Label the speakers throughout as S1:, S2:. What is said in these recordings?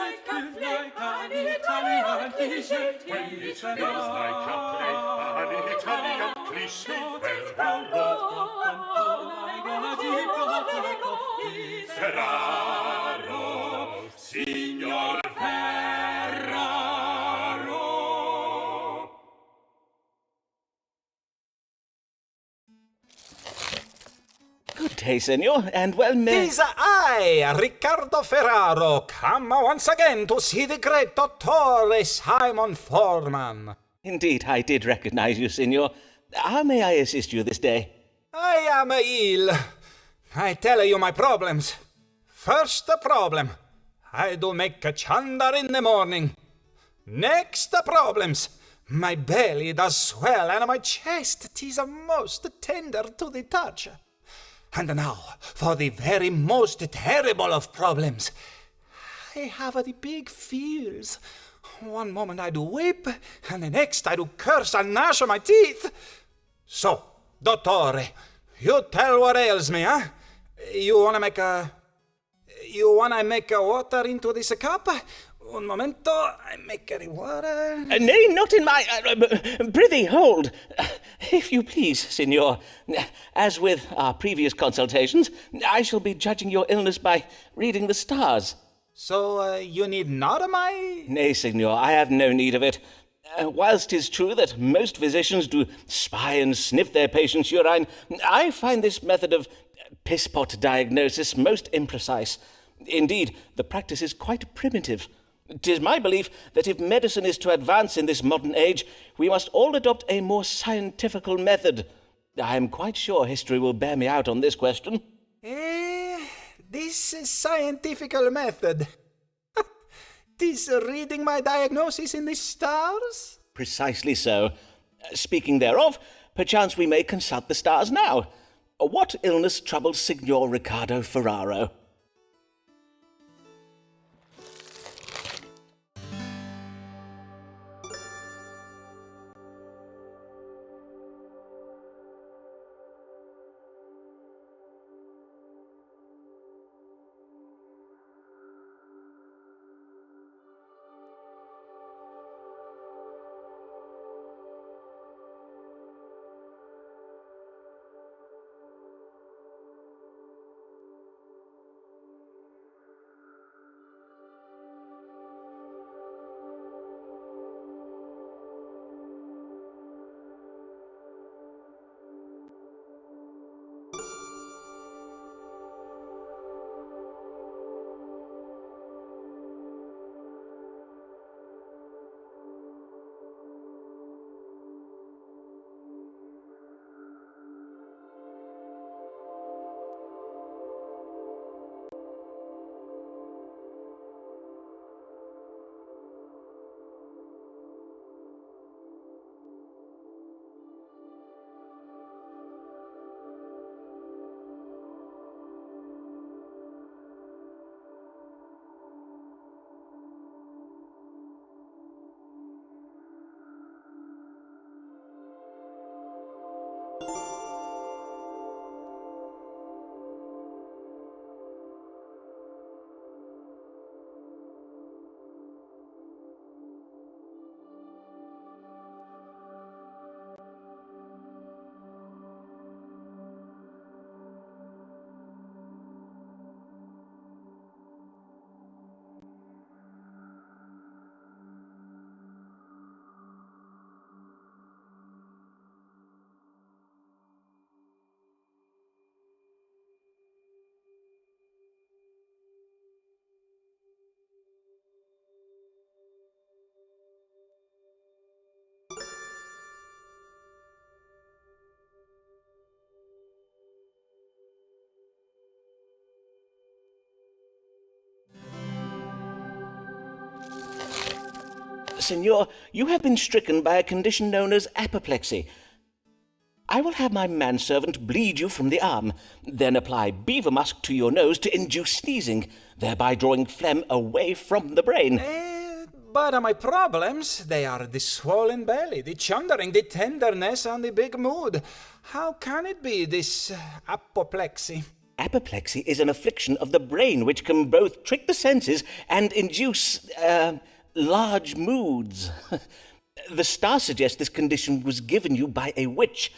S1: like an Italian cliché.
S2: It feels like an Italian cliché. Ferraro, signor Ferraro.
S3: Good day, senor, and well met.
S4: Tis I, Riccardo Ferraro, come once again to see the great Dottore Simon Foreman.
S3: Indeed, I did recognize you, senor. How may I assist you this day?
S4: I am ill. I tell you my problems. First problem, I do make a chandar in the morning. Next problems, my belly does swell and my chest 'tis a most tender to the touch. And now, for the very most terrible of problems. I have the big feels. One moment I do weep, and the next I do curse and gnash my teeth. So, Dottore, you tell what ails me, huh? You wanna make a water into this cup? Un momento, I make the water.
S3: Nay, not in my... prithee, hold. If you please, senor. As with our previous consultations, I shall be judging your illness by reading the stars.
S4: So, you need not my...
S3: Nay, senor, I have no need of it. Whilst 'tis true that most physicians do spy and sniff their patients' urine, I find this method of piss-pot diagnosis most imprecise. Indeed, the practice is quite primitive. 'Tis my belief that if medicine is to advance in this modern age, we must all adopt a more scientifical method. I am quite sure history will bear me out on this question.
S4: This scientifical method. 'Tis reading my diagnosis in the stars?
S3: Precisely so. Speaking thereof, perchance we may consult the stars now. What illness troubles Signor Riccardo Ferraro? Senor, you have been stricken by a condition known as apoplexy. I will have my manservant bleed you from the arm, then apply beaver musk to your nose to induce sneezing, thereby drawing phlegm away from the brain.
S4: But my problems, they are the swollen belly, the chundering, the tenderness, and the big mood. How can it be, this apoplexy?
S3: Apoplexy is an affliction of the brain which can both trick the senses and induce, large moods. The star suggests this condition was given you by a witch.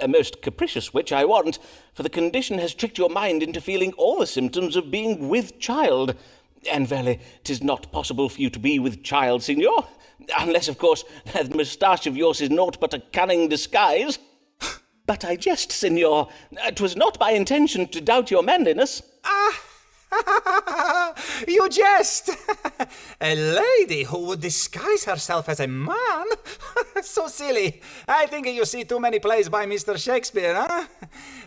S3: A most capricious witch, I warrant, for the condition has tricked your mind into feeling all the symptoms of being with child. And verily, 'tis not possible for you to be with child, signor, unless, of course, that moustache of yours is naught but a cunning disguise. But I jest, signor. 'Twas not my intention to doubt your manliness.
S4: You jest! A lady who would disguise herself as a man? So silly. I think you see too many plays by Mr. Shakespeare, huh?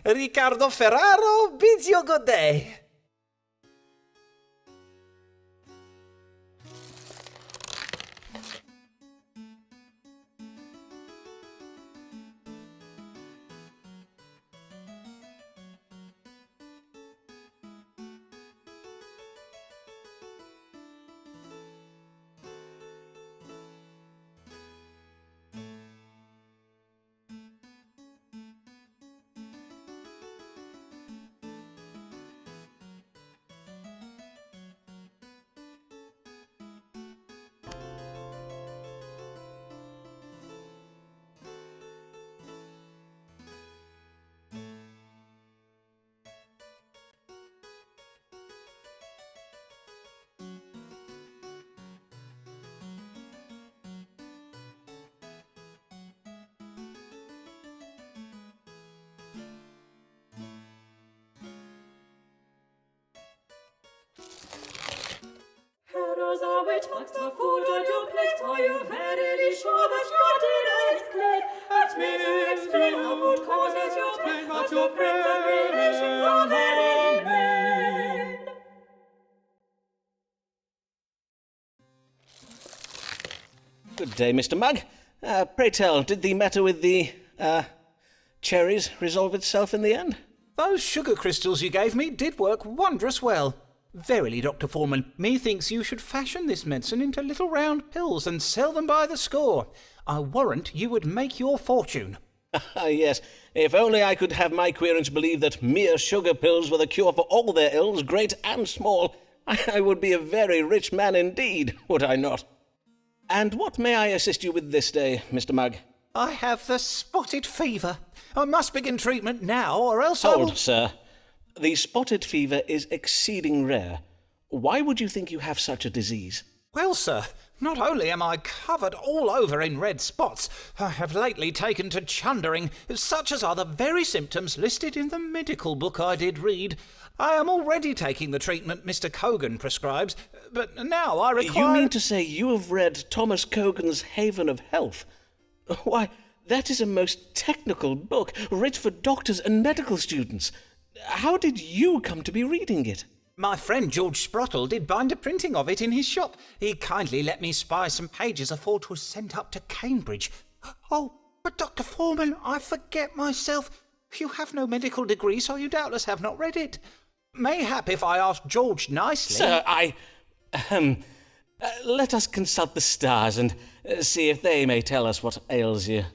S4: Riccardo Ferraro bids you good day.
S1: Rosa, which makes the food on your plate, are you verily sure that your dinner is clean? At mystery of food causes your pain, but your friends and relations are very vain.
S3: Good day, Mr. Mugg. Pray tell, did the matter with the, cherries resolve itself in the end?
S4: Those sugar crystals you gave me did work wondrous well. Verily, Dr. Foreman, methinks you should fashion this medicine into little round pills and sell them by the score. I warrant you would make your fortune.
S3: Yes, if only I could have my querents believe that mere sugar pills were the cure for all their ills, great and small, I would be a very rich man indeed, would I not? And what may I assist you with this day, Mr. Mugg?
S4: I have the spotted fever. I must begin treatment now, or else I will...
S3: Hold, sir. The spotted fever is exceeding rare. Why would you think you have such a disease?
S4: Well, sir, not only am I covered all over in red spots, I have lately taken to chundering, such as are the very symptoms listed in the medical book I did read. I am already taking the treatment Mr. Cogan prescribes, but now I require...
S3: You mean to say you have read Thomas Cogan's Haven of Health? Why, that is a most technical book, writ for doctors and medical students. How did you come to be reading it?
S4: My friend George Sprottle did bind a printing of it in his shop. He kindly let me spy some pages afore 'twas sent up to Cambridge. Oh, but Dr. Foreman, I forget myself. You have no medical degree, so you doubtless have not read it. Mayhap if I ask George nicely...
S3: Sir, let us consult the stars and see if they may tell us what ails you.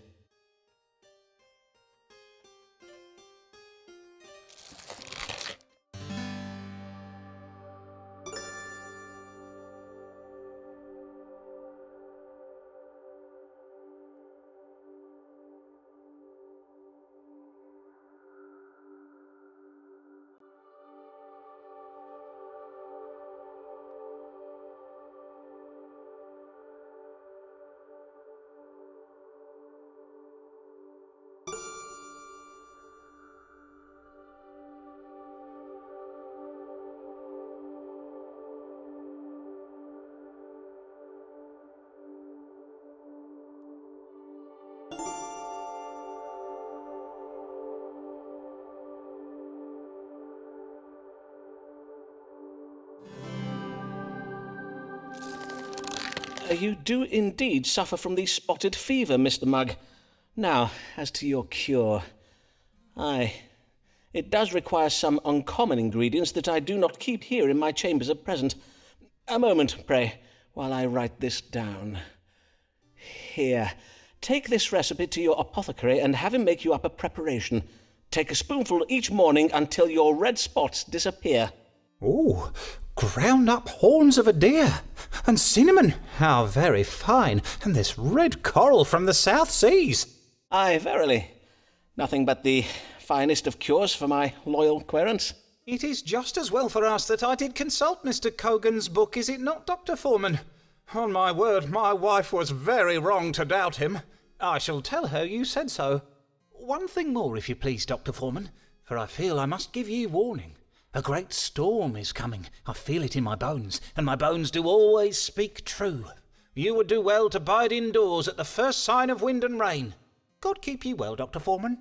S3: You do indeed suffer from the spotted fever, Mr. Mugg. Now, as to your cure. Aye, it does require some uncommon ingredients that I do not keep here in my chambers at present. A moment, pray, while I write this down. Here, take this recipe to your apothecary and have him make you up a preparation. Take a spoonful each morning until your red spots disappear.
S4: Ooh, ground up horns of a deer. And cinnamon, how very fine. And this red coral from the South Seas.
S3: Aye, verily. Nothing but the finest of cures for my loyal querents.
S4: It is just as well for us that I did consult Mr. Cogan's book, is it not, Dr. Foreman? On my word, my wife was very wrong to doubt him. I shall tell her you said so. One thing more, if you please, Dr. Foreman, for I feel I must give you warning. A great storm is coming. I feel it in my bones, and my bones do always speak true. You would do well to bide indoors at the first sign of wind and rain. God keep you well, Dr. Foreman.